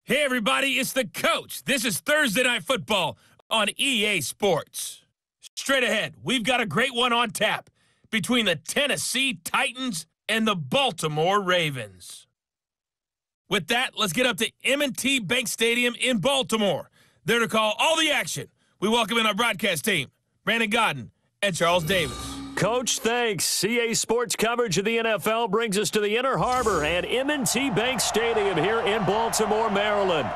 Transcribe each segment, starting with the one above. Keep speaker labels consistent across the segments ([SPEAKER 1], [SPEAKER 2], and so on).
[SPEAKER 1] Hey, everybody, it's the coach. This is Thursday Night Football on EA Sports. Straight ahead, we've got a great one on tap between the Tennessee Titans and the Baltimore Ravens. With that, let's get up to M&T Bank Stadium in Baltimore. There to call all the action. We welcome in our broadcast team, Brandon Godden and Charles Davis.
[SPEAKER 2] Coach, thanks. CA Sports coverage of the NFL brings us to the Inner Harbor and M&T Bank Stadium here in Baltimore, Maryland.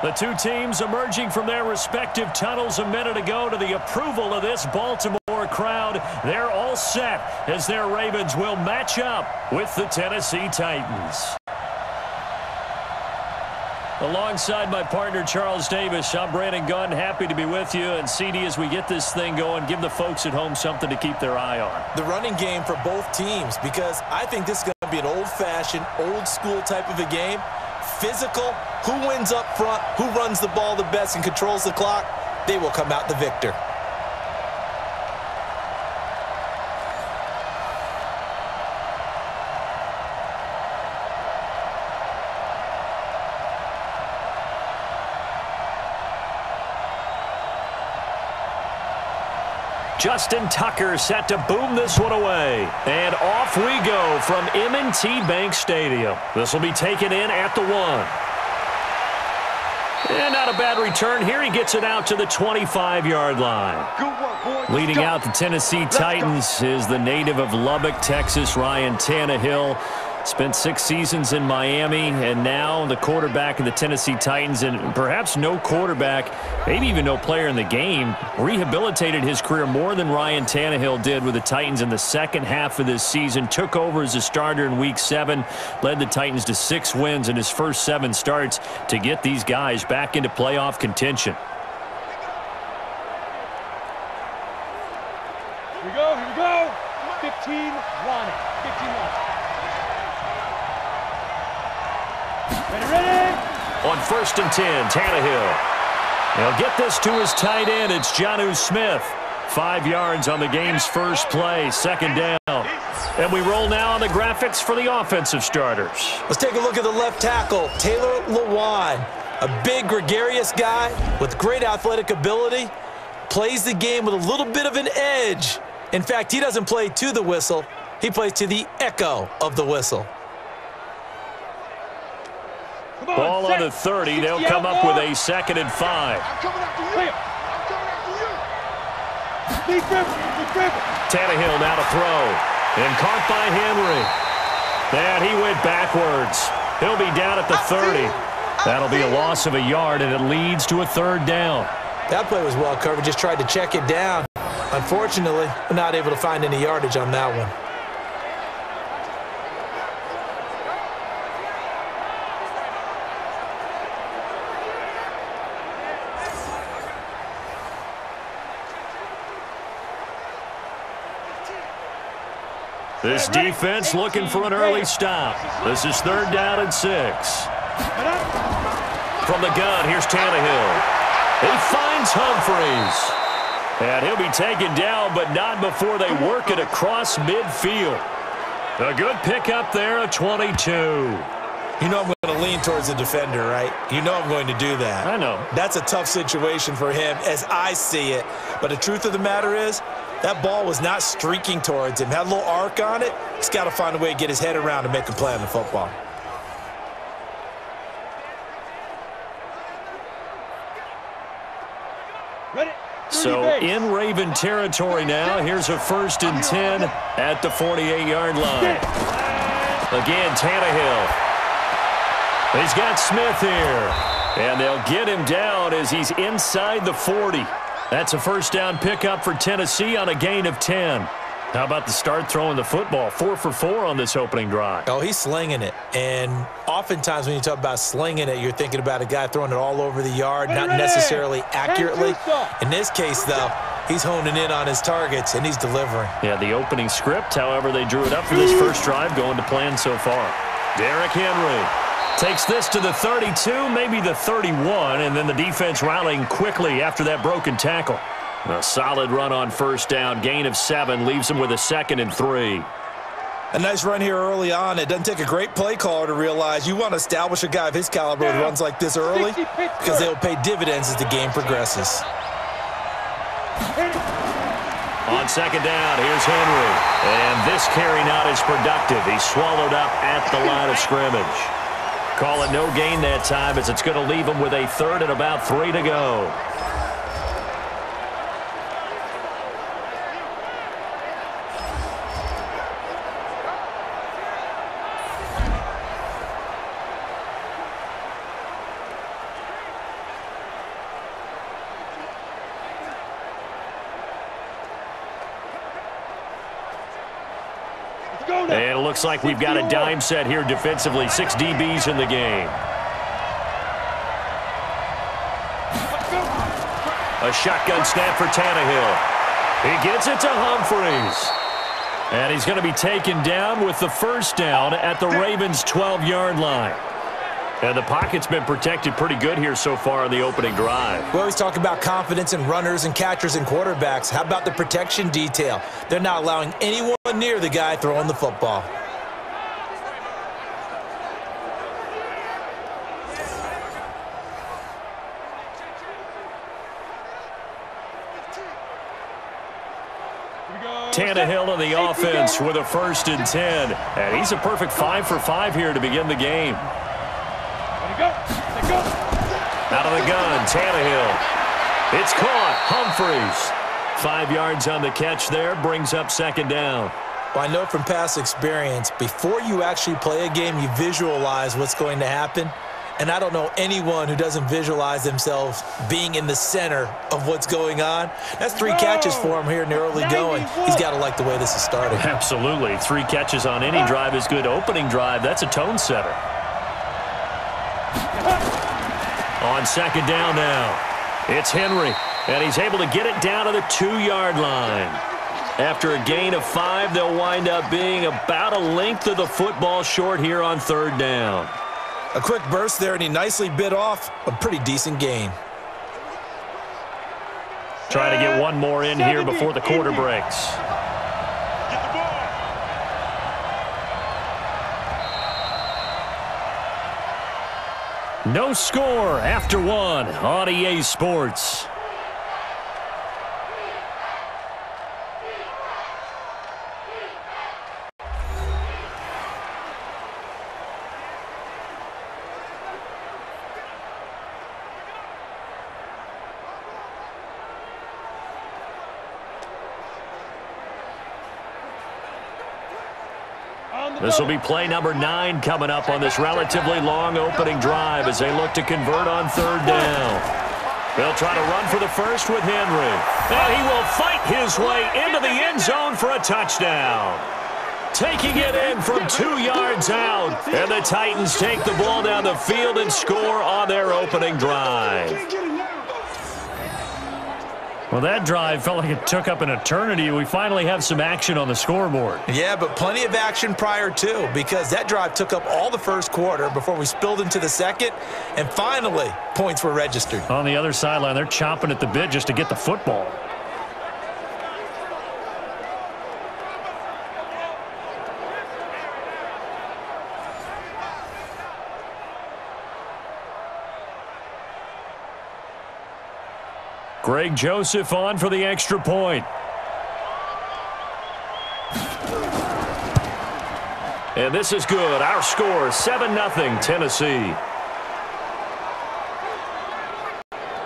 [SPEAKER 2] The two teams emerging from their respective tunnels a minute ago to the approval of this Baltimore crowd. They're all set as their Ravens will match up with the Tennessee Titans. Alongside my partner, Charles Davis, I'm Brandon Gunn. Happy to be with you. And CD, as we get this thing going, give the folks at home something to keep their eye on.
[SPEAKER 3] The running game for both teams, because I think this is going to be an old-fashioned, old-school type of a game. Physical, who wins up front, who runs the ball the best and controls the clock, they will come out the victor.
[SPEAKER 2] Justin Tucker set to boom this one away. And off we go from M&T Bank Stadium. This will be taken in at the 1. And not a bad return here. He gets it out to the 25-yard line. Leading out the Tennessee Titans is the native of Lubbock, Texas, Ryan Tannehill. Spent 6 seasons in Miami, and now the quarterback of the Tennessee Titans, and perhaps no quarterback, maybe even no player in the game, rehabilitated his career more than Ryan Tannehill did with the Titans in the second half of this season. Took over as a starter in Week 7, led the Titans to 6 wins in his first 7 starts to get these guys back into playoff contention.
[SPEAKER 4] Here we go. 15 wanted. 15 wanted. Ready.
[SPEAKER 2] On 1st and 10, Tannehill. He'll get this to his tight end. It's Jonnu Smith. 5 yards on the game's first play, 2nd down. And we roll now on the graphics for the offensive starters.
[SPEAKER 3] Let's take a look at the left tackle, Taylor Lewan. A big, gregarious guy with great athletic ability. Plays the game with a little bit of an edge. In fact, he doesn't play to the whistle. He plays to the echo of the whistle.
[SPEAKER 2] Ball on the 30. They'll come up with a 2nd and 5. Tannehill now to throw. And caught by Henry. And he went backwards. He'll be down at the 30. That'll be a loss of a yard, and it leads to a 3rd down.
[SPEAKER 3] That play was well covered. Just tried to check it down. Unfortunately, we're not able to find any yardage on that one.
[SPEAKER 2] This defense looking for an early stop. This is 3rd down and 6. From the gun, here's Tannehill. He finds Humphries. And he'll be taken down, but not before they work it across midfield. A good pickup there, a 22.
[SPEAKER 3] You know I'm going to lean towards the defender, right? You know I'm going to do that.
[SPEAKER 2] I know.
[SPEAKER 3] That's a tough situation for him as I see it. But the truth of the matter is, that ball was not streaking towards him. Had a little arc on it. He's got to find a way to get his head around and make a play on the football.
[SPEAKER 4] Ready.
[SPEAKER 2] So in Raven territory now. Here's a 1st and 10 at the 48-yard line. Again, Tannehill. He's got Smith here. And they'll get him down as he's inside the 40. That's a 1st down pickup for Tennessee on a gain of 10. How about the start throwing the football? 4 for 4 on this opening drive.
[SPEAKER 3] Oh, he's slinging it. And oftentimes when you talk about slinging it, you're thinking about a guy throwing it all over the yard, not necessarily accurately. In this case, though, he's honing in on his targets, and he's delivering.
[SPEAKER 2] Yeah, the opening script, however, they drew it up for this first drive, going to plan so far. Derrick Henry takes this to the 32, maybe the 31, and then the defense rallying quickly after that broken tackle. A solid run on 1st down, gain of 7, leaves him with a 2nd and 3.
[SPEAKER 3] A nice run here early on. It doesn't take a great play caller to realize you want to establish a guy of his caliber who runs like this early because they'll pay dividends as the game progresses.
[SPEAKER 2] On second down, here's Henry. And this carry not as productive. He's swallowed up at the line of scrimmage. Call it no gain that time as it's going to leave him with a third and about 3 to go. And it looks like we've got a dime set here defensively. 6 DBs in the game. A shotgun snap for Tannehill. He gets it to Humphries. And he's going to be taken down with the first down at the Ravens' 12-yard line. And the pocket's been protected pretty good here so far in the opening drive.
[SPEAKER 3] We always talk about confidence in runners and catchers and quarterbacks. How about the protection detail? They're not allowing anyone near the guy throwing the football.
[SPEAKER 2] Tannehill on the offense with a 1st and 10. And he's a perfect 5 for 5 here to begin the game. Out of the gun, Tannehill. It's caught. Humphries. 5 yards on the catch there, brings up second down.
[SPEAKER 3] Well, I know from past experience, before you actually play a game, you visualize what's going to happen. And I don't know anyone who doesn't visualize themselves being in the center of what's going on. That's 3 catches for him here in the early going. He's got to like the way this is starting.
[SPEAKER 2] Absolutely. 3 catches on any drive is good. Opening drive, that's a tone setter. On second down now, it's Henry, and he's able to get it down to the 2-yard line. After a gain of 5, they'll wind up being about a length of the football short here on 3rd down.
[SPEAKER 3] A quick burst there, and he nicely bit off a pretty decent gain.
[SPEAKER 2] Trying to get one more in here before the quarter breaks. No score after 1 on EA Sports. This will be play number 9 coming up on this relatively long opening drive as they look to convert on 3rd down. They'll try to run for the first with Henry. And he will fight his way into the end zone for a touchdown. Taking it in from 2 yards out. And the Titans take the ball down the field and score on their opening drive. Well, that drive felt like it took up an eternity. We finally have some action on the scoreboard.
[SPEAKER 3] Yeah, but plenty of action prior to, because that drive took up all the first quarter before we spilled into the second, and finally, points were registered.
[SPEAKER 2] On the other sideline, they're chomping at the bit just to get the football. Greg Joseph on for the extra point. And this is good. Our score, 7-0 Tennessee.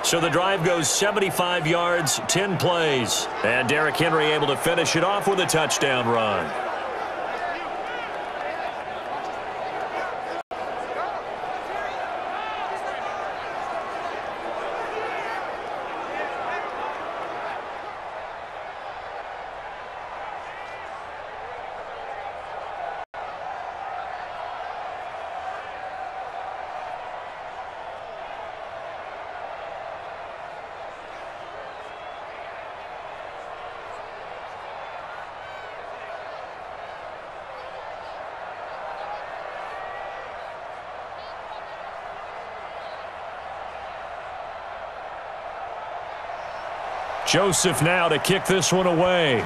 [SPEAKER 2] So the drive goes 75 yards, 10 plays. And Derrick Henry able to finish it off with a touchdown run. Joseph now to kick this one away.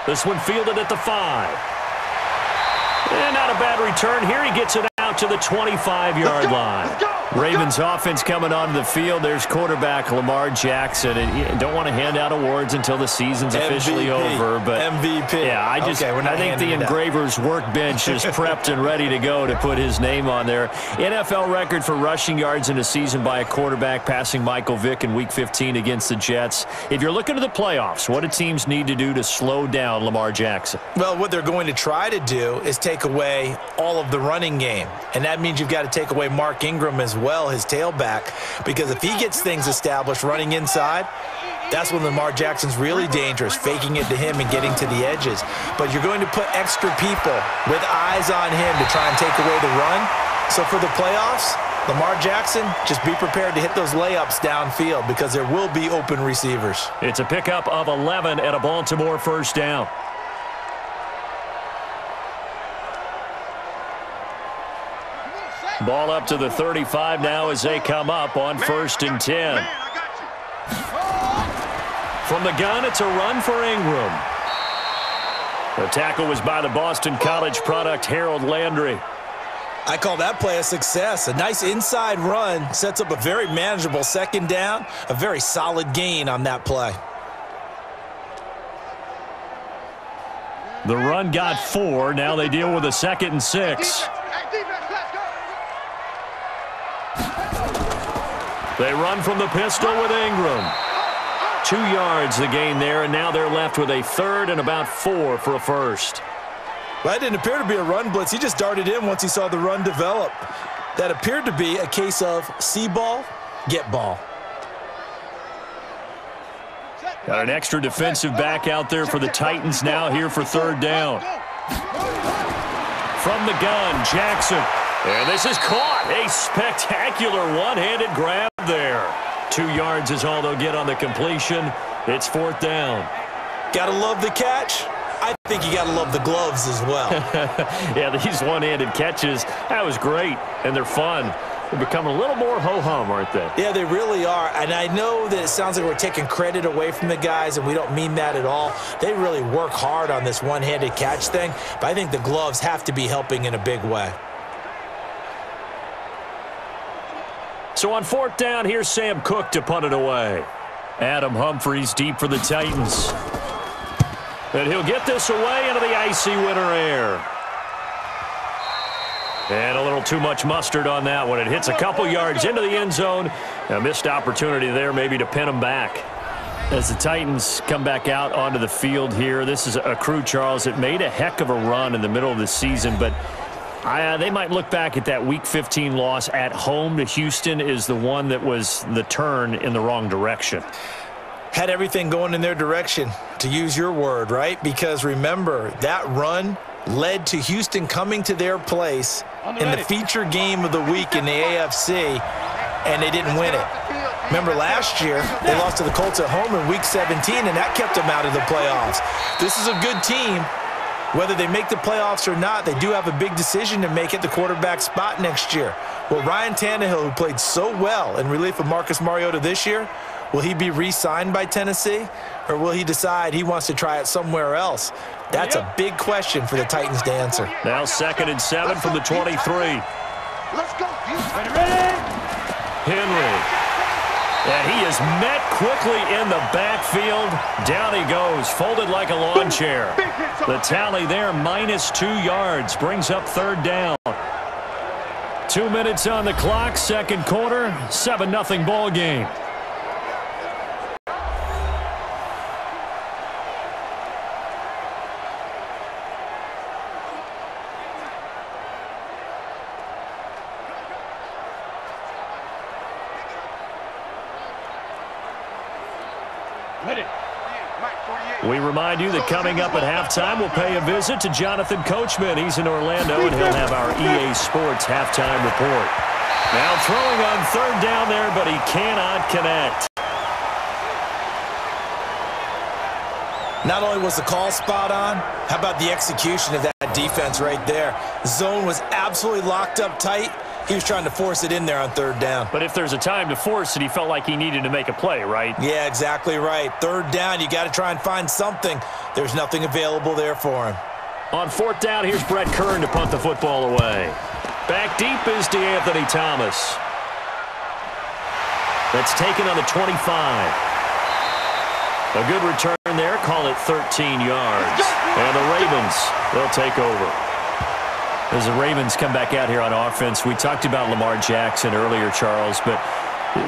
[SPEAKER 2] This one fielded at the 5. And not a bad return here. He gets it out to the 25-yard line. Ravens offense coming onto the field. There's quarterback Lamar Jackson. And don't want to hand out awards until the season's officially over. But
[SPEAKER 3] MVP.
[SPEAKER 2] Yeah, I think the engraver's workbench is prepped and ready to go to put his name on there. NFL record for rushing yards in a season by a quarterback, passing Michael Vick in Week 15 against the Jets. If you're looking to the playoffs, what do teams need to do to slow down Lamar Jackson?
[SPEAKER 3] Well, what they're going to try to do is take away all of the running game. And that means you've got to take away Mark Ingram as well, his tailback, because if he gets things established running inside, that's when Lamar Jackson's really dangerous, faking it to him and getting to the edges. But you're going to put extra people with eyes on him to try and take away the run. So for the playoffs, Lamar Jackson, just be prepared to hit those layups downfield because there will be open receivers.
[SPEAKER 2] It's a pickup of 11 at a Baltimore first down. Ball up to the 35 now as they come up on 1st and 10. From the gun, it's a run for Ingram. The tackle was by the Boston College product, Harold Landry.
[SPEAKER 3] I call that play a success. A nice inside run sets up a very manageable second down, a very solid gain on that play.
[SPEAKER 2] The run got 4. Now they deal with a 2nd and 6. They run from the pistol with Ingram. 2 yards the gain there, and now they're left with a 3rd and about 4 for a first.
[SPEAKER 3] Well, that didn't appear to be a run blitz. He just darted in once he saw the run develop. That appeared to be a case of see ball, get ball.
[SPEAKER 2] Got an extra defensive back out there for the Titans now here for 3rd down. From the gun, Jackson. And this is caught. A spectacular one-handed grab there. 2 yards is all they'll get on the completion. It's 4th down.
[SPEAKER 3] Gotta love the catch. I think you gotta love the gloves as well.
[SPEAKER 2] Yeah, these one-handed catches, that was great, and they're fun. They're becoming a little more ho-hum, aren't they?
[SPEAKER 3] Yeah, they really are. And I know that it sounds like we're taking credit away from the guys, and we don't mean that at all. They really work hard on this one-handed catch thing, but I think the gloves have to be helping in a big way.
[SPEAKER 2] So on 4th down, here's Sam Cook to punt it away. Adam Humphries deep for the Titans. And he'll get this away into the icy winter air. And a little too much mustard on that one. It hits a couple yards into the end zone. A missed opportunity there maybe to pin them back. As the Titans come back out onto the field here, this is a crew, Charles, that made a heck of a run in the middle of the season, but they might look back at that Week 15 loss at home to Houston is the one that was the turn in the wrong direction.
[SPEAKER 3] Had everything going in their direction, to use your word, right? Because remember, that run led to Houston coming to their place in the feature game of the week in the AFC, and they didn't win it. Remember last year, they lost to the Colts at home in Week 17, and that kept them out of the playoffs. This is a good team. Whether they make the playoffs or not, they do have a big decision to make at the quarterback spot next year. Will Ryan Tannehill, who played so well in relief of Marcus Mariota this year, will he be re-signed by Tennessee? Or will he decide he wants to try it somewhere else? That's a big question for the Titans to answer.
[SPEAKER 2] Now 2nd and 7 from the 23.
[SPEAKER 4] Let's go.
[SPEAKER 2] Henry. And he is met quickly in the backfield. Down he goes, folded like a lawn chair. The tally there, -2 yards, brings up 3rd down. 2 minutes on the clock, 2nd quarter, 7-0 ball game. We remind you that coming up at halftime, we'll pay a visit to Jonathan Coachman. He's in Orlando, and he'll have our EA Sports halftime report. Now throwing on 3rd down there, but he cannot connect.
[SPEAKER 3] Not only was the call spot on, how about the execution of that defense right there? Zone was absolutely locked up tight, He was trying to force it in there on third down.
[SPEAKER 2] But if there's a time to force it, he felt like he needed to make a play, right?
[SPEAKER 3] Yeah, exactly right. Third down, you got to try and find something. There's nothing available there for him.
[SPEAKER 2] On fourth down, here's Brett Kern to punt the football away. Back deep is DeAnthony Thomas. That's taken on the 25. A good return there. Call it 13 yards. And the Ravens, they'll take over. As the Ravens come back out here on offense, we talked about Lamar Jackson earlier, Charles, but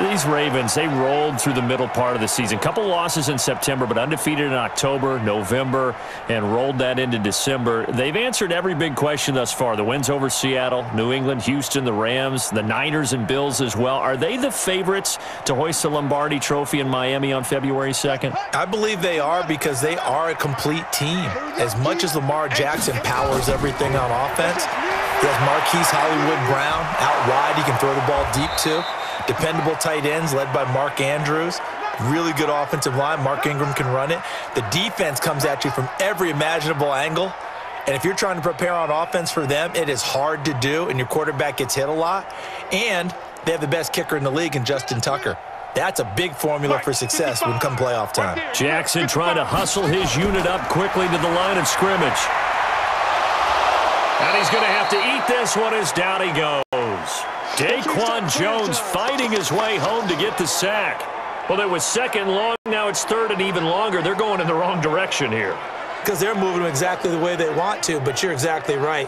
[SPEAKER 2] these Ravens, they rolled through the middle part of the season. Couple losses in September, but undefeated in October, November, and rolled that into December. They've answered every big question thus far. The wins over Seattle, New England, Houston, the Rams, the Niners and Bills as well. Are they the favorites to hoist the Lombardi Trophy in Miami on February 2nd?
[SPEAKER 3] I believe they are because they are a complete team. As much as Lamar Jackson powers everything on offense, he has Marquise Hollywood Brown out wide. He can throw the ball deep too. Dependable tight ends led by Mark Andrews. Really good offensive line. Mark Ingram can run it. The defense comes at you from every imaginable angle. And if you're trying to prepare on offense for them, it is hard to do, and your quarterback gets hit a lot. And they have the best kicker in the league in Justin Tucker. That's a big formula for success when come playoff time.
[SPEAKER 2] Jackson trying to hustle his unit up quickly to the line of scrimmage. And he's going to have to eat this one as down he goes. Daquan Jones fighting his way home to get the sack. Well, it was second long. Now it's third and even longer. They're going in the wrong direction here.
[SPEAKER 3] Because they're moving them exactly the way they want to, but you're exactly right.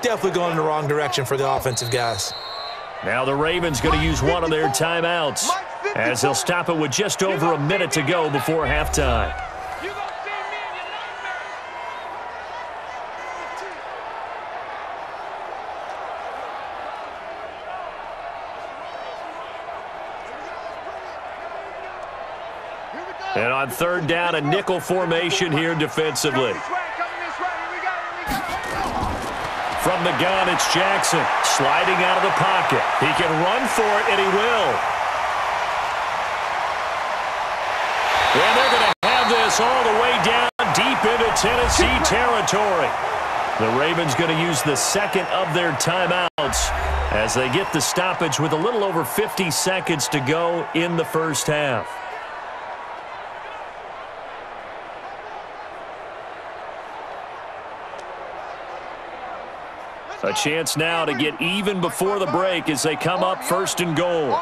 [SPEAKER 3] Definitely going in the wrong direction for the offensive guys.
[SPEAKER 2] Now the Ravens going to use one of their timeouts as they'll stop it with just over a minute to go before halftime. And on third down, a nickel formation here defensively. From the gun, it's Jackson sliding out of the pocket. He can run for it, and he will. And they're going to have this all the way down deep into Tennessee territory. The Ravens going to use the second of their timeouts as they get the stoppage with a little over 50 seconds to go in the first half. A chance now to get even before the break as they come up first and goal.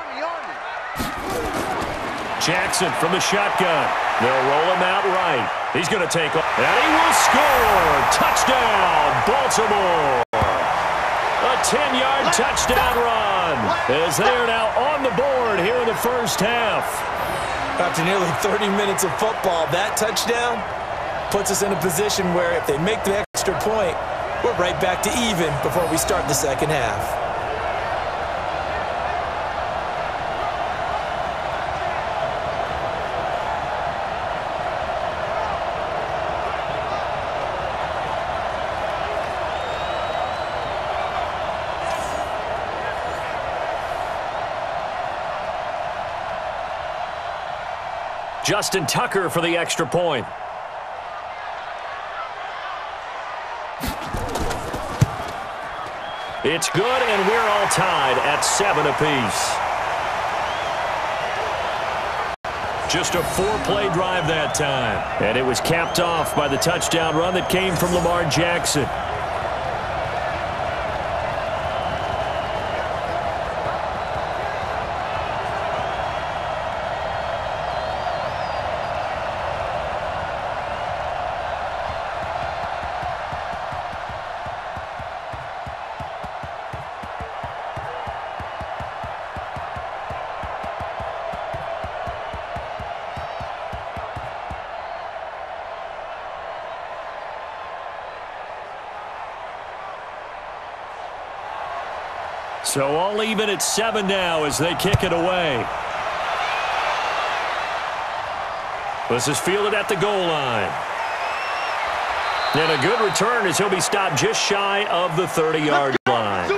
[SPEAKER 2] Jackson from the shotgun. They'll roll him out right. He's going to take off. And he will score. Touchdown, Baltimore. A 10-yard touchdown run as they are now on the board here in the first half.
[SPEAKER 3] After nearly 30 minutes of football, that touchdown puts us in a position where if they make the extra point, we're right back to even before we start the second half.
[SPEAKER 2] Justin Tucker for the extra point. It's good, and we're all tied at 7 apiece. Just a 4-play drive that time. And it was capped off by the touchdown run that came from Lamar Jackson. So all even at 7 now as they kick it away. This is fielded at the goal line. And a good return as he'll be stopped just shy of the 30-yard line.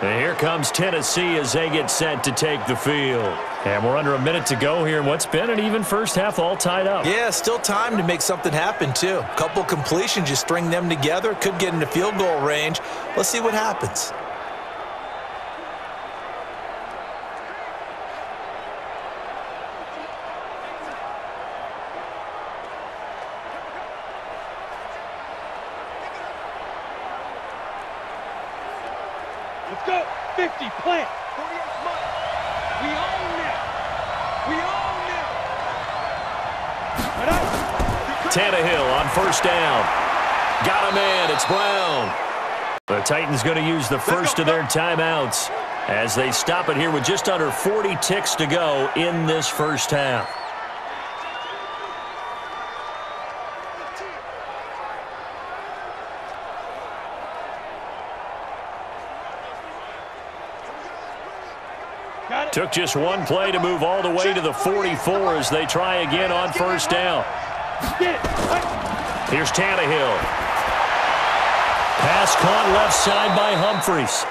[SPEAKER 2] And here comes Tennessee as they get set to take the field. And we're under a minute to go here in what's been an even first half, all tied up.
[SPEAKER 3] Yeah, still time to make something happen, too. A couple completions, you string them together, could get into field goal range. Let's see what happens.
[SPEAKER 4] Let's go. 50, plant. We own it. We own it.
[SPEAKER 2] Tannehill on first down. Got a man. It's Brown. The Titans going to use the first of their timeouts as they stop it here with just under 40 ticks to go in this first half. Took just one play to move all the way to the 44 as they try again on first down. Here's Tannehill. Pass caught left side by Humphries.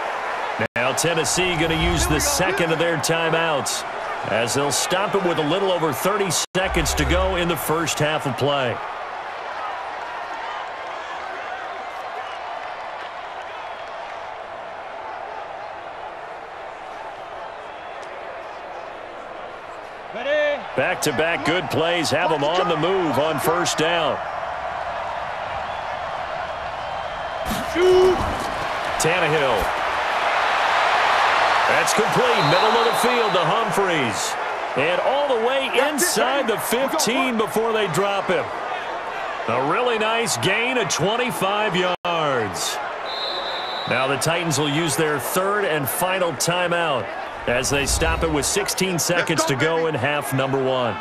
[SPEAKER 2] Now Tennessee going to use the second of their timeouts as they'll stop it with a little over 30 seconds to go in the first half of play. Back-to-back good plays have them on the move on first down. Tannehill. That's complete. Middle of the field to Humphries. And all the way inside the 15 before they drop him. A really nice gain of 25 yards. Now the Titans will use their third and final timeout as they stop it with 16 seconds to go in half number one.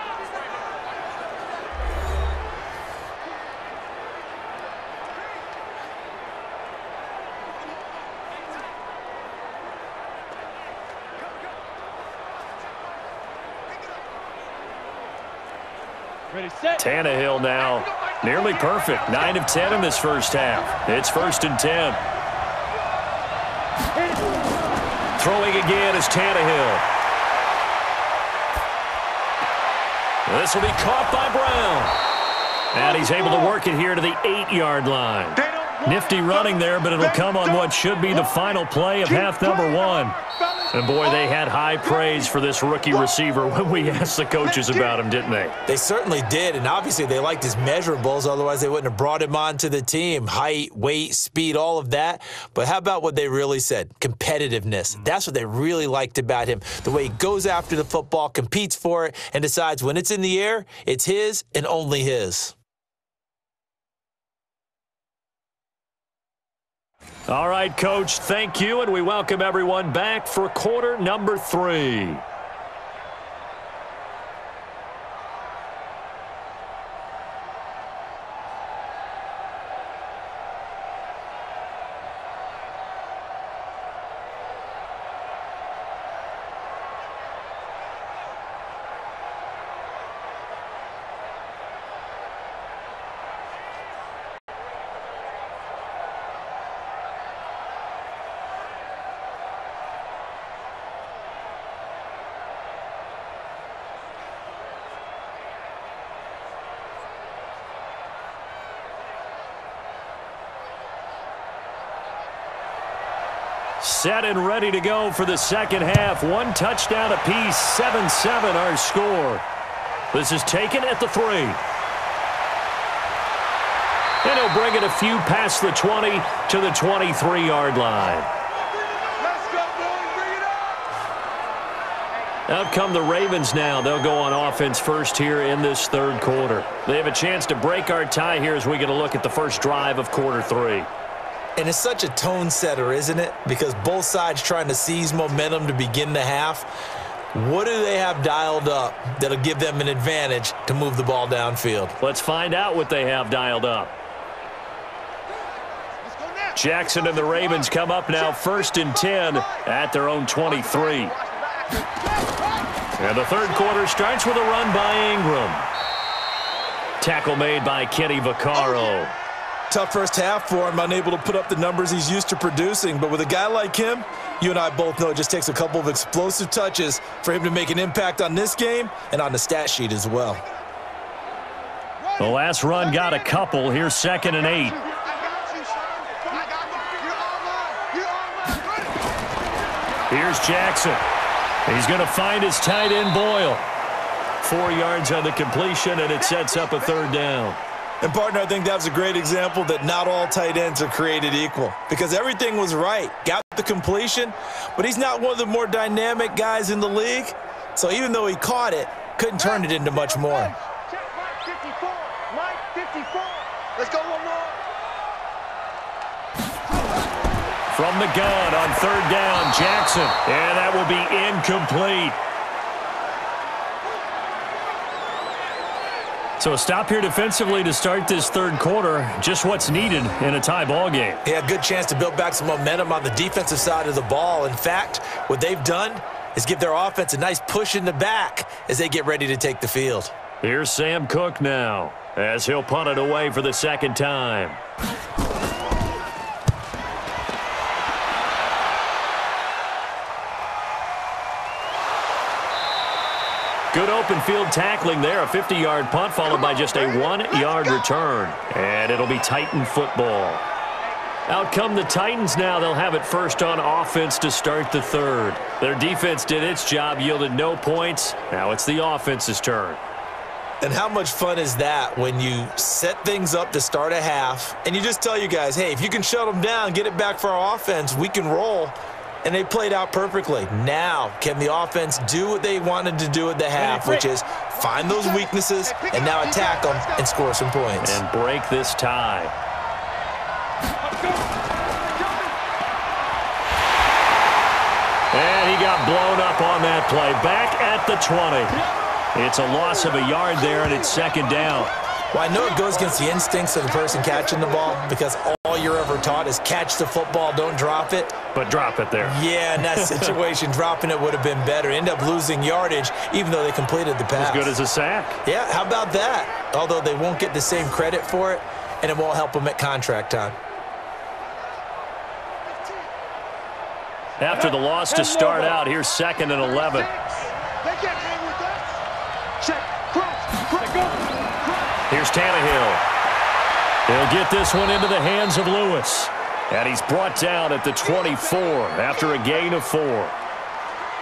[SPEAKER 4] Ready, set.
[SPEAKER 2] Tannehill now nearly perfect. 9 of 10 in this first half. It's 1st and 10. Throwing again is Tannehill. This will be caught by Brown. And he's able to work it here to the 8-yard line. Nifty running there, but it'll come on what should be the final play of half number one. And, boy, they had high praise for this rookie receiver when we asked the coaches about him, didn't they?
[SPEAKER 3] They certainly did, and obviously they liked his measurables. Otherwise, they wouldn't have brought him onto the team. Height, weight, speed, all of that. But how about what they really said? Competitiveness. That's what they really liked about him. The way he goes after the football, competes for it, and decides when it's in the air, it's his and only his.
[SPEAKER 2] All right, Coach, thank you, and we welcome everyone back for quarter number 3. Set and ready to go for the second half. 1 touchdown apiece, 7-7 our score. This is taken at the 3. And he'll bring it a few past the 20 to the 23-yard line. Out come the Ravens now. They'll go on offense first here in this third quarter. They have a chance to break our tie here as we get a look at the first drive of quarter 3.
[SPEAKER 3] And it's such a tone setter, isn't it? Because both sides trying to seize momentum to begin the half. What do they have dialed up that'll give them an advantage to move the ball downfield?
[SPEAKER 2] Let's find out what they have dialed up. Jackson and the Ravens come up now 1st and 10 at their own 23. And the third quarter starts with a run by Ingram. Tackle made by Kenny Vaccaro.
[SPEAKER 3] Tough first half for him, unable to put up the numbers he's used to producing. But with a guy like him, you and I both know it just takes a couple of explosive touches for him to make an impact on this game and on the stat sheet as well.
[SPEAKER 2] The last run got a couple. Here's 2nd and 8. Here's Jackson. He's going to find his tight end, Boyle. 4 yards on the completion, and it sets up a 3rd down.
[SPEAKER 3] And, partner, I think that's a great example that not all tight ends are created equal because everything was right. Got the completion, but he's not one of the more dynamic guys in the league. So even though he caught it, couldn't turn it into much more.
[SPEAKER 4] Mike 54. Mike 54. Let's go one more.
[SPEAKER 2] From the gun on 3rd down, Jackson. And that will be incomplete. So a stop here defensively to start this 3rd quarter. Just what's needed in a tie ball game.
[SPEAKER 3] Yeah, good chance to build back some momentum on the defensive side of the ball. In fact, what they've done is give their offense a nice push in the back as they get ready to take the field.
[SPEAKER 2] Here's Sam Cook now as he'll punt it away for the 2nd time. Good open field tackling there. A 50-yard punt followed by just a 1-yard return. And it'll be Titan football. Out come the Titans now. They'll have it first on offense to start the 3rd. Their defense did its job, yielded no points. Now it's the offense's turn.
[SPEAKER 3] And how much fun is that when you set things up to start a half and you just tell you guys, hey, if you can shut them down, get it back for our offense, we can roll. And they played out perfectly. Now, can the offense do what they wanted to do at the half, which is find those weaknesses and now attack them and score some points.
[SPEAKER 2] And break this tie. And he got blown up on that play. Back at the 20. It's a loss of a yard there, and it's 2nd down.
[SPEAKER 3] Well, I know it goes against the instincts of the person catching the ball because all you're ever taught is catch the football, don't drop it.
[SPEAKER 2] But drop it there.
[SPEAKER 3] Yeah, in that situation, dropping it would have been better. End up losing yardage even though they completed the pass.
[SPEAKER 2] As good as a sack.
[SPEAKER 3] Yeah, how about that? Although they won't get the same credit for it, and it won't help them at contract time.
[SPEAKER 2] After the loss to start out, here's 2nd and 11. Here's Tannehill. He'll get this one into the hands of Lewis. And he's brought down at the 24 after a gain of 4.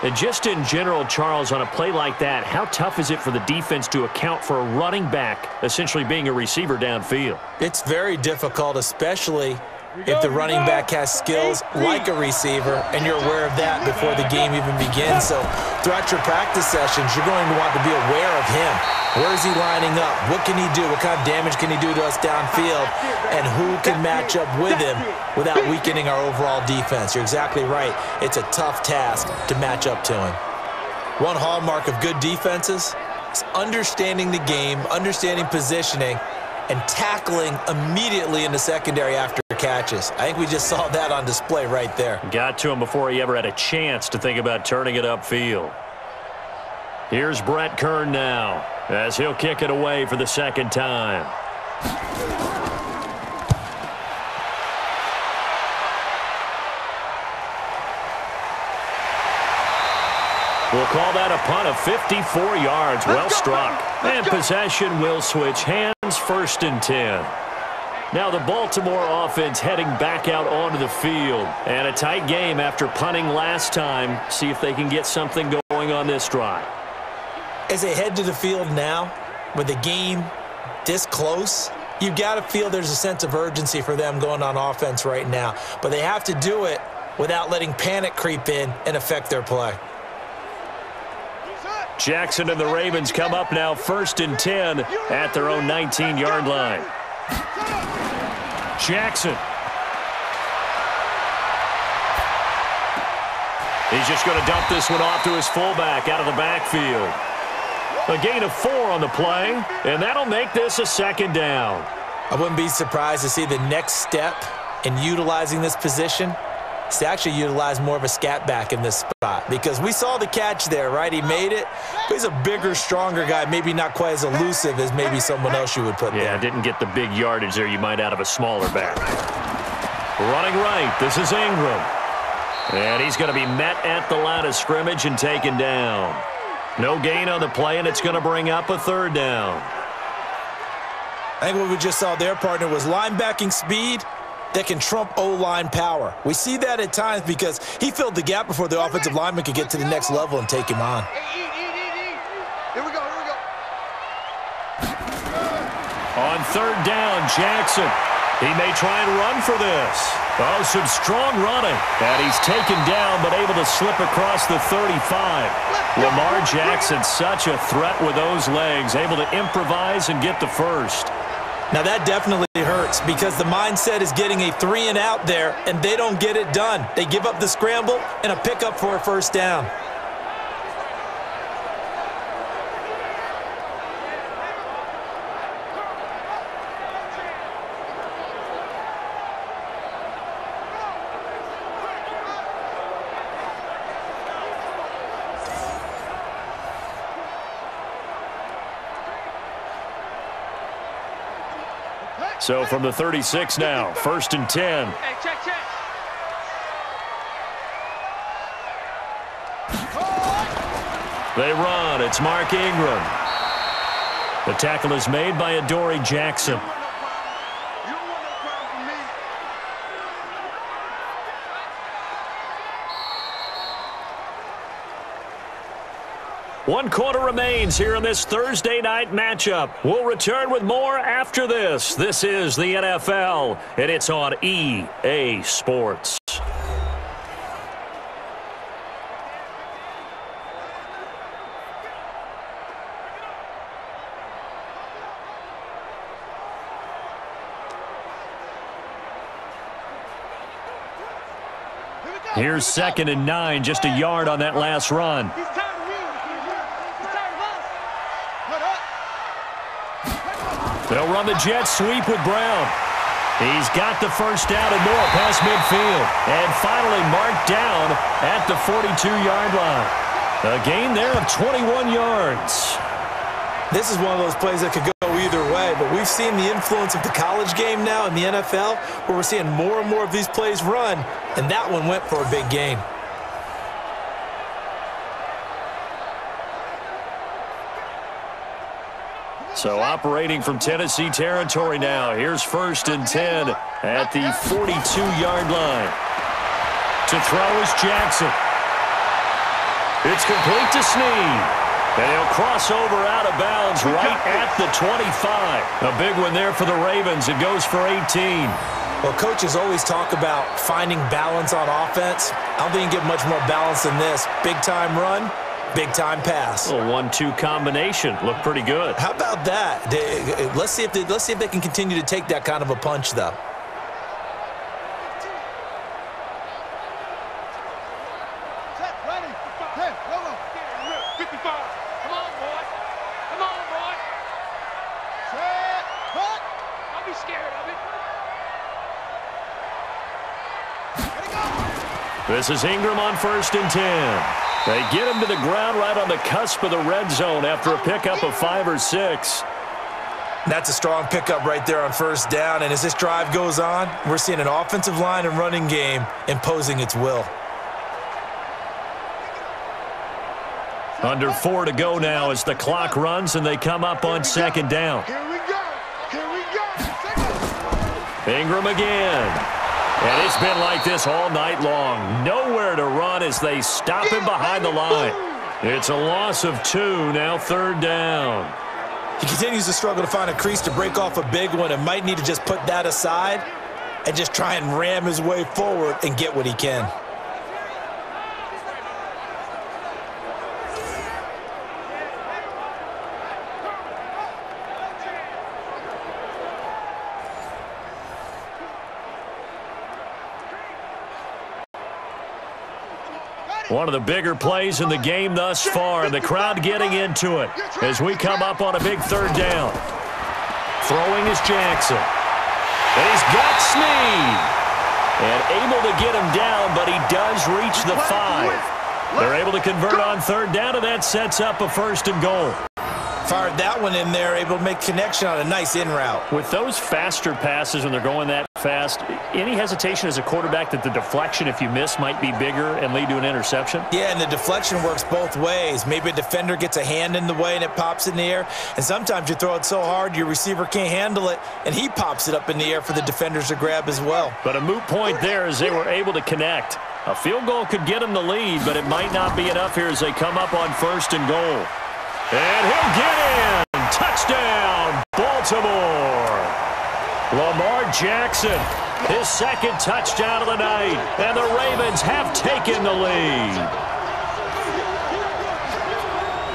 [SPEAKER 2] And just in general, Charles, on a play like that, how tough is it for the defense to account for a running back essentially being a receiver downfield?
[SPEAKER 3] It's very difficult, especially if the running back has skills like a receiver, and you're aware of that before the game even begins. So throughout your practice sessions, you're going to want to be aware of him. Where is he lining up? What can he do? What kind of damage can he do to us downfield? And who can match up with him without weakening our overall defense? You're exactly right. It's a tough task to match up to him. One hallmark of good defenses is understanding the game, understanding positioning, and tackling immediately in the secondary after catches. I think we just saw that on display right there.
[SPEAKER 2] Got to him before he ever had a chance to think about turning it upfield. Here's Brett Kern now as he'll kick it away for the 2nd time. We'll call that a punt of 54 yards. Well struck. And possession will switch hands. 1st and 10. Now the Baltimore offense heading back out onto the field. And a tight game after punting last time. See if they can get something going on this drive.
[SPEAKER 3] As they head to the field now, with the game this close, you've got to feel there's a sense of urgency for them going on offense right now. But they have to do it without letting panic creep in and affect their play.
[SPEAKER 2] Jackson and the Ravens come up now 1st and 10 at their own 19-yard line. Jackson. He's just going to dump this one off to his fullback out of the backfield. A gain of 4 on the play, and that'll make this a 2nd down.
[SPEAKER 3] I wouldn't be surprised to see the next step in utilizing this position is to actually utilize more of a scat back in this spot, because we saw the catch there, right? He made it, but he's a bigger, stronger guy, maybe not quite as elusive as maybe someone else you would put there.
[SPEAKER 2] Yeah, didn't get the big yardage there you might out of a smaller back. Running right, this is Ingram. And he's going to be met at the line of scrimmage and taken down. No gain on the play, and it's going to bring up a third down.
[SPEAKER 3] I think what we just saw there, partner, was linebacking speed that can trump O-line power. We see that at times because he filled the gap before the offensive lineman could get to the next level and take him on.
[SPEAKER 4] Here we go.
[SPEAKER 2] On third down, Jackson. He may try and run for this. Oh, some strong running. And he's taken down but able to slip across the 35. Lamar Jackson, such a threat with those legs, able to improvise and get the first.
[SPEAKER 3] Now that definitely hurts because the mindset is getting a 3-and-out there, and they don't get it done. They give up the scramble and a pickup for a first down.
[SPEAKER 2] So from the 36 now, 1st and 10.
[SPEAKER 4] Hey, check.
[SPEAKER 2] They run. It's Mark Ingram. The tackle is made by Adoree Jackson.
[SPEAKER 4] You don't want no problem from me.
[SPEAKER 2] One quarter remains here in this Thursday night matchup. We'll return with more after this. This is the NFL, and it's on EA Sports. Here's 2nd and 9, just a yard on that last run.
[SPEAKER 4] He's tired of me. He's tired of us.
[SPEAKER 2] They'll run the jet sweep with Brown. He's got the first down and more past midfield. And finally marked down at the 42-yard line. A gain there of 21 yards.
[SPEAKER 3] This is one of those plays that could go either way, but we've seen the influence of the college game now in the NFL, where we're seeing more and more of these plays run, and that one went for a big gain.
[SPEAKER 2] So operating from Tennessee territory now. Here's 1st and 10 at the 42-yard line. To throw is Jackson. It's complete to Snead. And he'll cross over out of bounds right at the 25. A big one there for the Ravens. It goes for 18.
[SPEAKER 3] Well, coaches always talk about finding balance on offense. I don't think you can get much more balance than this. Big-time run, big-time pass.
[SPEAKER 2] A 1-2 combination. Looked pretty good.
[SPEAKER 3] How about that? Let's see if they can continue to take that kind of a punch, though.
[SPEAKER 2] This is Ingram on 1st and 10. They get him to the ground right on the cusp of the red zone after a pickup of 5 or 6.
[SPEAKER 3] That's a strong pickup right there on 1st down, and as this drive goes on, we're seeing an offensive line and running game imposing its will.
[SPEAKER 2] Under 4 to go now as the clock runs and they come up on 2nd down.
[SPEAKER 4] Here we go.
[SPEAKER 2] Ingram again. And it's been like this all night long. Nowhere to run as they stop him behind the line. It's a loss of 2, now 3rd down.
[SPEAKER 3] He continues to struggle to find a crease to break off a big one and might need to just put that aside and just try and ram his way forward and get what he can.
[SPEAKER 2] One of the bigger plays in the game thus far, and the crowd getting into it as we come up on a big 3rd down. Throwing is Jackson. And he's got Snead. And able to get him down, but reach the 5. They're able to convert on third down, and that sets up a 1st and goal.
[SPEAKER 3] Fired that one in there, able to make connection on a nice in route.
[SPEAKER 2] With those faster passes when they're going that fast, any hesitation as a quarterback that the deflection, if you miss, might be bigger and lead to an interception?
[SPEAKER 3] Yeah, and the deflection works both ways. Maybe a defender gets a hand in the way and it pops in the air, and sometimes you throw it so hard your receiver can't handle it, and he pops it up in the air for the defenders to grab as well.
[SPEAKER 2] But a moot point there as they were able to connect. A field goal could get them the lead, but it might not be enough here as they come up on 1st and goal. And he'll get in. Touchdown, Baltimore. Lamar Jackson, his 2nd touchdown of the night. And the Ravens have taken the lead.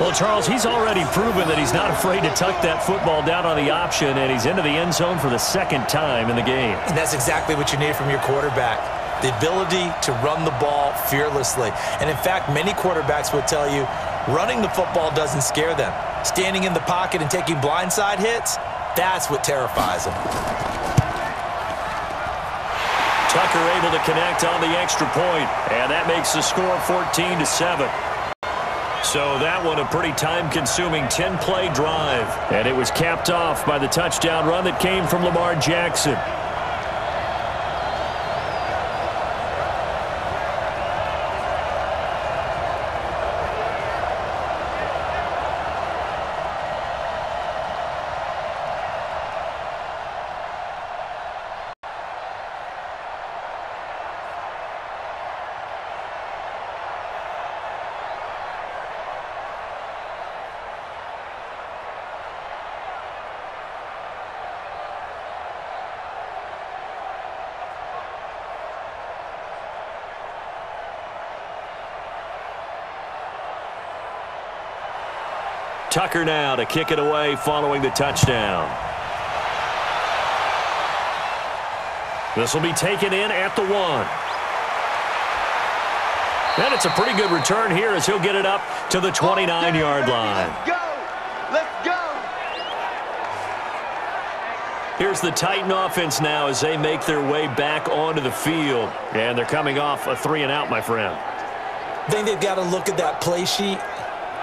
[SPEAKER 2] Well, Charles, he's already proven that he's not afraid to tuck that football down on the option, and he's into the end zone for the 2nd time in the game.
[SPEAKER 3] And that's exactly what you need from your quarterback. The ability to run the ball fearlessly. And in fact, many quarterbacks would tell you running the football doesn't scare them. Standing in the pocket and taking blindside hits, that's what terrifies them.
[SPEAKER 2] Tucker able to connect on the extra point, and that makes the score 14-7. So that one a pretty time-consuming 10-play drive. And it was capped off by the touchdown run that came from Lamar Jackson. Tucker now to kick it away following the touchdown. This will be taken in at the 1. And it's a pretty good return here as he'll get it up to the 29-yard line.
[SPEAKER 4] Let's go! Let's go!
[SPEAKER 2] Here's the Titan offense now as they make their way back onto the field. And they're coming off a 3-and-out, my friend.
[SPEAKER 3] I think they've got to look at that play sheet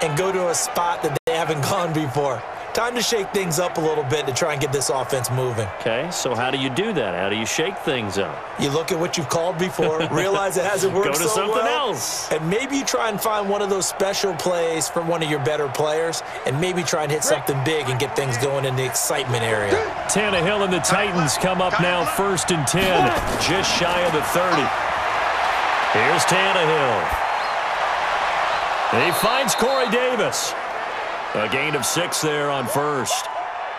[SPEAKER 3] and go to a spot that they haven't gone before. Time to shake things up a little bit to try and get this offense moving.
[SPEAKER 2] Okay, so how do you do that? How do you shake things up?
[SPEAKER 3] You look at what you've called before, realize it hasn't worked so well.
[SPEAKER 2] Go to something else.
[SPEAKER 3] And maybe you try and find one of those special plays from one of your better players, and maybe try and hit something big and get things going in the excitement area.
[SPEAKER 2] Tannehill and the Titans come up now 1st and 10, just shy of the 30. Here's Tannehill. And he finds Corey Davis. A gain of 6 there on 1st.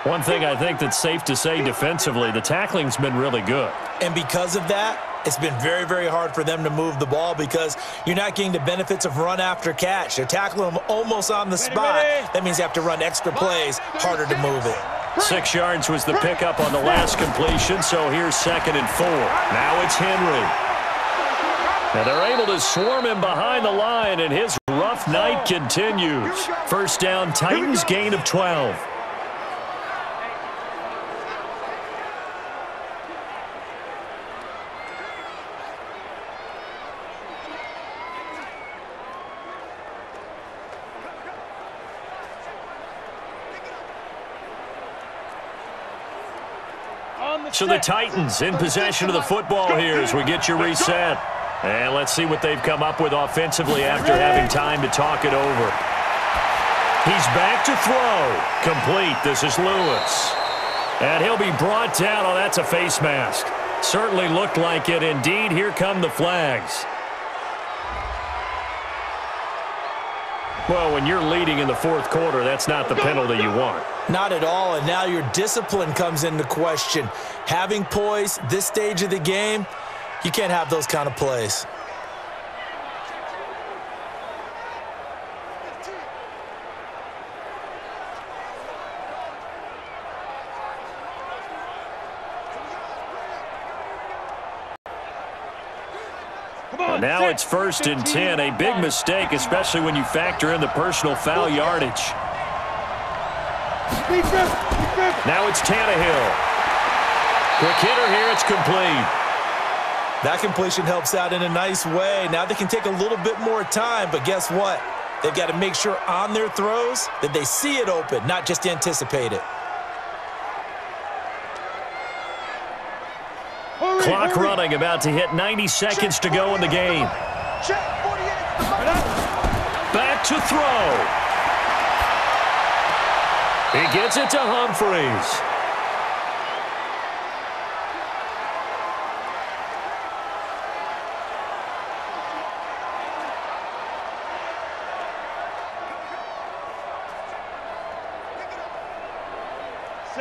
[SPEAKER 2] One thing I think that's safe to say defensively, the tackling's been really good.
[SPEAKER 3] And because of that, it's been very, very hard for them to move the ball because you're not getting the benefits of run after catch. They're tackling them almost on the spot. That means you have to run extra plays, harder to move it.
[SPEAKER 2] 6 yards was the pickup on the last completion, so here's 2nd and 4. Now it's Henry. And they're able to swarm him behind the line, and his rough night continues. 1st down, Titans, gain of 12. So the Titans in possession of the football here as we get you reset. And let's see what they've come up with offensively after having time to talk it over. He's back to throw. Complete. This is Lewis. And he'll be brought down. Oh, that's a face mask. Certainly looked like it. Indeed, here come the flags. Well, when you're leading in the 4th quarter, that's not the penalty you want.
[SPEAKER 3] Not at all, and now your discipline comes into question. Having poise this stage of the game, you can't have those kind of plays.
[SPEAKER 2] Now it's 1st and 10, a big mistake, especially when you factor in the personal foul yardage. Now it's Tannehill. Quick hitter here, it's complete.
[SPEAKER 3] That completion helps out in a nice way. Now they can take a little bit more time, but guess what? They've got to make sure on their throws that they see it open, not just anticipate it.
[SPEAKER 2] Clock running, about to hit 90 seconds to go in the game. Back to throw. He gets it to Humphries.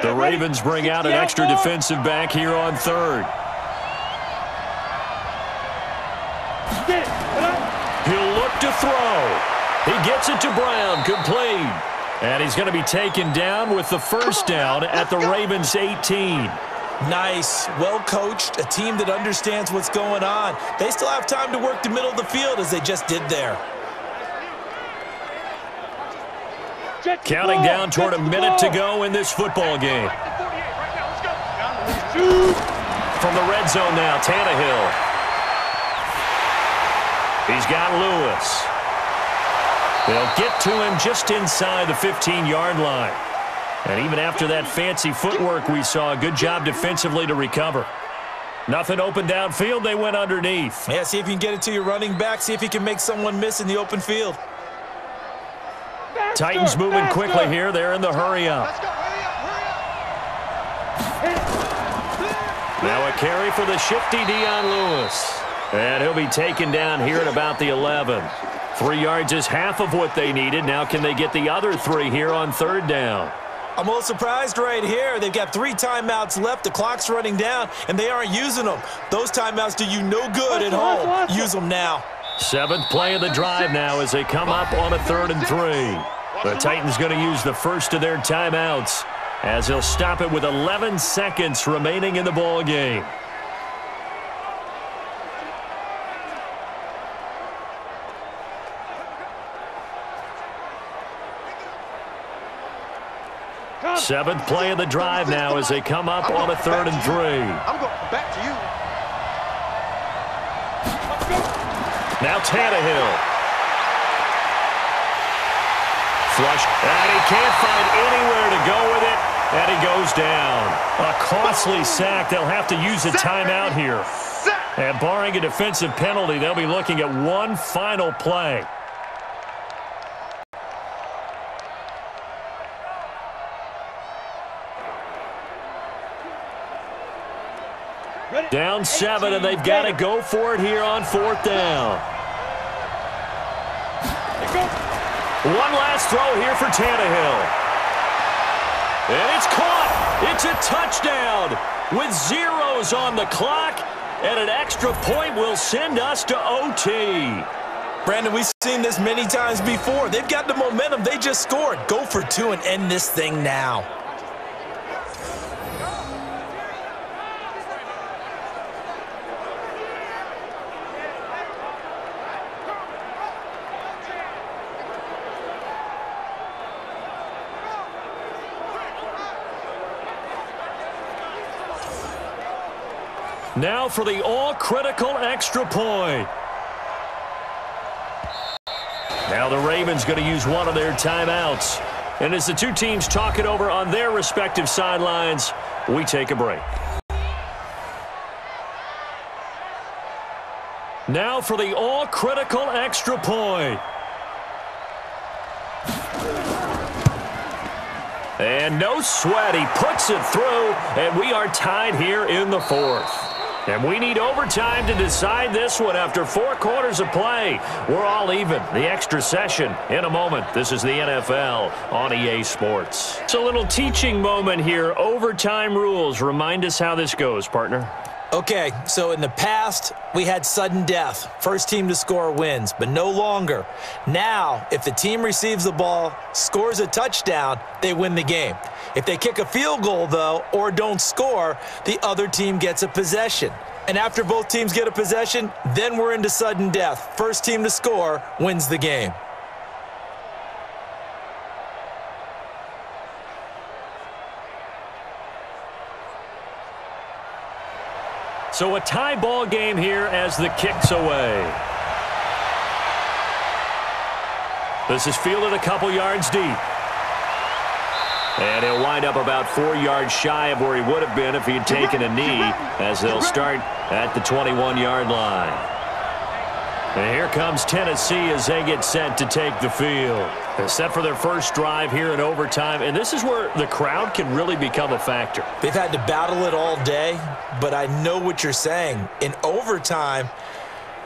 [SPEAKER 2] The Ravens bring out an extra defensive back here on third. He'll look to throw. He gets it to Brown, complete. And he's going to be taken down with the first down at the Ravens' 18.
[SPEAKER 3] Nice, well-coached, a team that understands what's going on. They still have time to work the middle of the field as they just did there.
[SPEAKER 2] Counting down toward a minute to go in this football game. From the red zone now, Tannehill. He's got Lewis. They'll get to him just inside the 15-yard line. And even after that fancy footwork we saw, a good job defensively to recover. Nothing open downfield, they went underneath.
[SPEAKER 3] Yeah, see if you can get it to your running back. See if you can make someone miss in the open field.
[SPEAKER 2] Titans moving quickly here. They're in the hurry-up. Now a carry for the shifty Dion Lewis. And he'll be taken down here at about the 11. 3 yards is half of what they needed. Now can they get the other 3 here on third down?
[SPEAKER 3] I'm a little surprised right here. They've got 3 timeouts left. The clock's running down, and they aren't using them. Those timeouts do you no good at home. Use them now.
[SPEAKER 2] 7th play of the drive now as they come up on a 3rd and 3. The Titans going to use the first of their timeouts as they'll stop it with 11 seconds remaining in the ball game. Seventh play of the drive now as they come up on a 3rd and 3.
[SPEAKER 4] I'm going back to you.
[SPEAKER 2] Now Tannehill. Flush, and he can't find anywhere to go with it, and he goes down. A costly sack. They'll have to use a timeout here. And barring a defensive penalty, they'll be looking at one final play. Down 7, and they've got to go for it here on 4th down. One last throw here for Tannehill. And it's caught. It's a touchdown with zeros on the clock, and an extra point will send us to OT.
[SPEAKER 3] Brandon, we've seen this many times before. They've got the momentum. They just scored. Go for 2 and end this thing now.
[SPEAKER 2] Now for the all-critical extra point. Now the Ravens going to use one of their timeouts. And as the two teams talk it over on their respective sidelines, we take a break. Now for the all-critical extra point. And no sweat, he puts it through, and we are tied here in the 4th. And we need overtime to decide this one after 4 quarters of play. We're all even. The extra session in a moment. This is the NFL on EA Sports. It's a little teaching moment here. Overtime rules. Remind us how this goes, partner.
[SPEAKER 3] Okay, so in the past, we had sudden death. First team to score wins, but no longer. Now, if the team receives the ball, scores a touchdown, they win the game. If they kick a field goal, though, or don't score, the other team gets a possession. And after both teams get a possession, then we're into sudden death. First team to score wins the game.
[SPEAKER 2] So a tie ball game here as the kick's away. This is fielded a couple yards deep. And he'll wind up about 4 yards shy of where he would have been if he had taken a knee, as they'll start at the 21-yard line. And here comes Tennessee as they get set to take the field. They're set for their first drive here in overtime, and this is where the crowd can really become a factor.
[SPEAKER 3] They've had to battle it all day, but I know what you're saying. In overtime,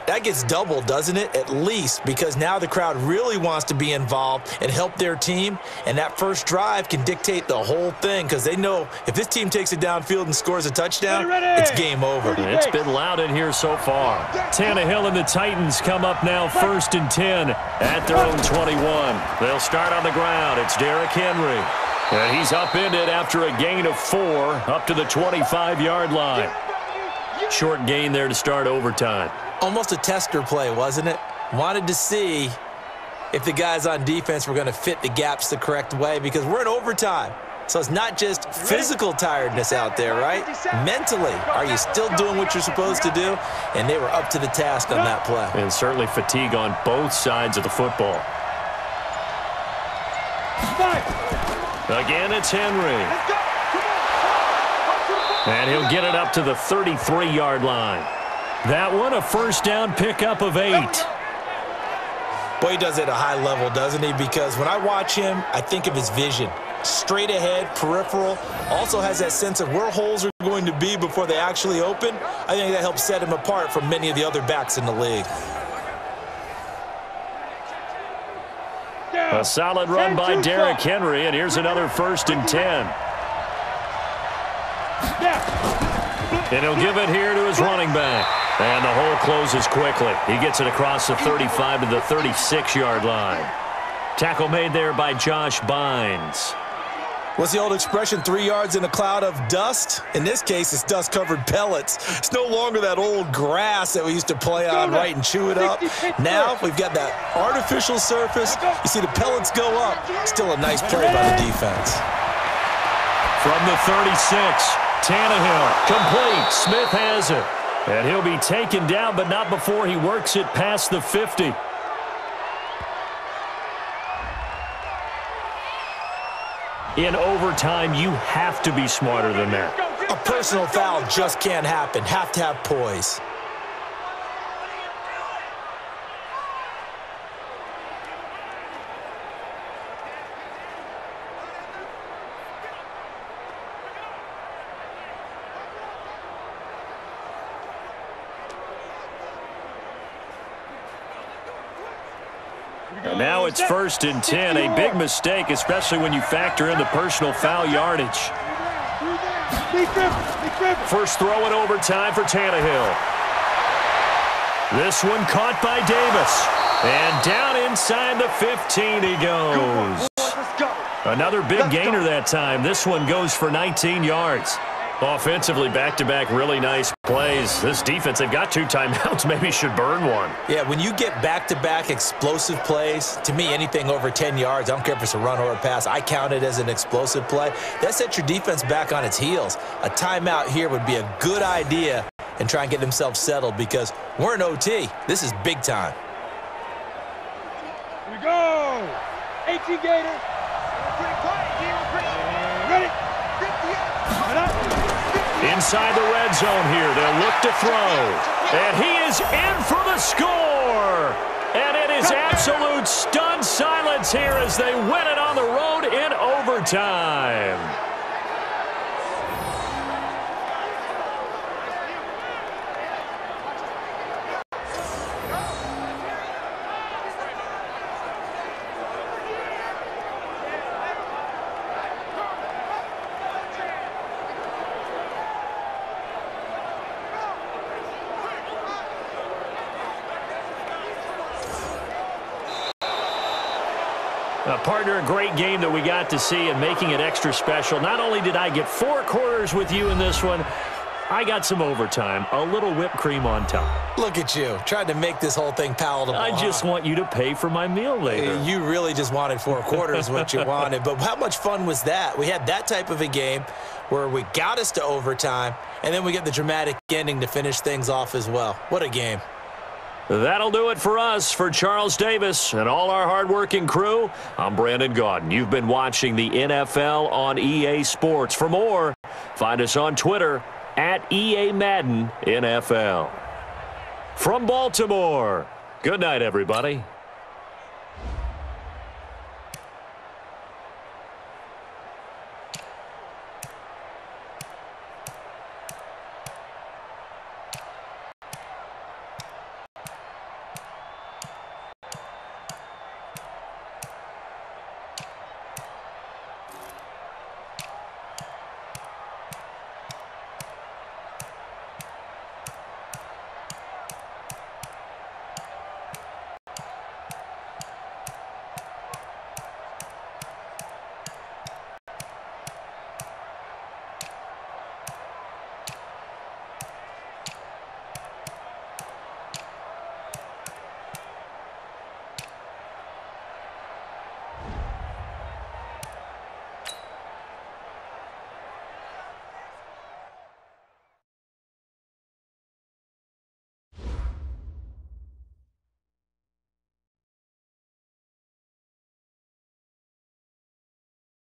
[SPEAKER 3] that gets doubled, doesn't it? At least, because now the crowd really wants to be involved and help their team, and that first drive can dictate the whole thing because they know if this team takes it downfield and scores a touchdown, it's game over.
[SPEAKER 2] It's been loud in here so far. Tannehill and the Titans come up now 1st and 10 at their own 21. They'll start on the ground. It's Derrick Henry. And he's upended after a gain of 4 up to the 25-yard line. Short gain there to start overtime.
[SPEAKER 3] Almost a tester play, wasn't it? Wanted to see if the guys on defense were going to fit the gaps the correct way because we're in overtime. So it's not just physical tiredness out there, right? Mentally, are you still doing what you're supposed to do? And they were up to the task on that play.
[SPEAKER 2] And certainly fatigue on both sides of the football. Again, it's Henry. And he'll get it up to the 33-yard line. That one, a first down pickup of 8.
[SPEAKER 3] Boy, he does it at a high level, doesn't he? Because when I watch him, I think of his vision. Straight ahead, peripheral. Also has that sense of where holes are going to be before they actually open. I think that helps set him apart from many of the other backs in the league.
[SPEAKER 2] A solid run by Derrick Henry, and here's another 1st and 10. And he'll give it here to his running back. And the hole closes quickly. He gets it across the 35 to the 36-yard line. Tackle made there by Josh Bynes.
[SPEAKER 3] What's the old expression, 3 yards in a cloud of dust? In this case, it's dust-covered pellets. It's no longer that old grass that we used to play on, right, and chew it up. Now we've got that artificial surface. You see the pellets go up. Still a nice play by the defense.
[SPEAKER 2] From the 36, Tannehill, complete. Smith has it. And he'll be taken down, but not before he works it past the 50. In overtime, you have to be smarter than that.
[SPEAKER 3] A personal foul just can't happen. Have to have poise.
[SPEAKER 2] And now it's 1st and 10, a big mistake, especially when you factor in the personal foul yardage. First throw in overtime for Tannehill. This one caught by Davis. And down inside the 15 he goes. Another big gainer that time. This one goes for 19 yards. Offensively, back-to-back really nice plays. This defense, they've got 2 timeouts, maybe should burn one.
[SPEAKER 3] Yeah, when you get back-to-back explosive plays, to me, anything over 10 yards, I don't care if it's a run or a pass, I count it as an explosive play. That sets your defense back on its heels. A timeout here would be a good idea and try and get themselves settled because we're in OT. This is big time.
[SPEAKER 4] Here we go. 18 Gator. Pretty quiet here. Ready?
[SPEAKER 2] Inside the red zone here, they'll look to throw. And he is in for the score. And it is absolute stunned silence here as they win it on the road in overtime. Partner, a great game that we got to see and making it extra special. Not only did I get 4 quarters with you in this one, I got some overtime, a little whipped cream on top.
[SPEAKER 3] Look at you, trying to make this whole thing palatable.
[SPEAKER 2] I just want you to pay for my meal later.
[SPEAKER 3] You really just wanted 4 quarters what you wanted. But how much fun was that? We had that type of a game where we got us to overtime, and then we get the dramatic ending to finish things off as well. What a game.
[SPEAKER 2] That'll do it for us. For Charles Davis and all our hardworking crew, I'm Brandon Gaudin. You've been watching the NFL on EA Sports. For more, find us on Twitter at EA Madden NFL. From Baltimore, good night, everybody.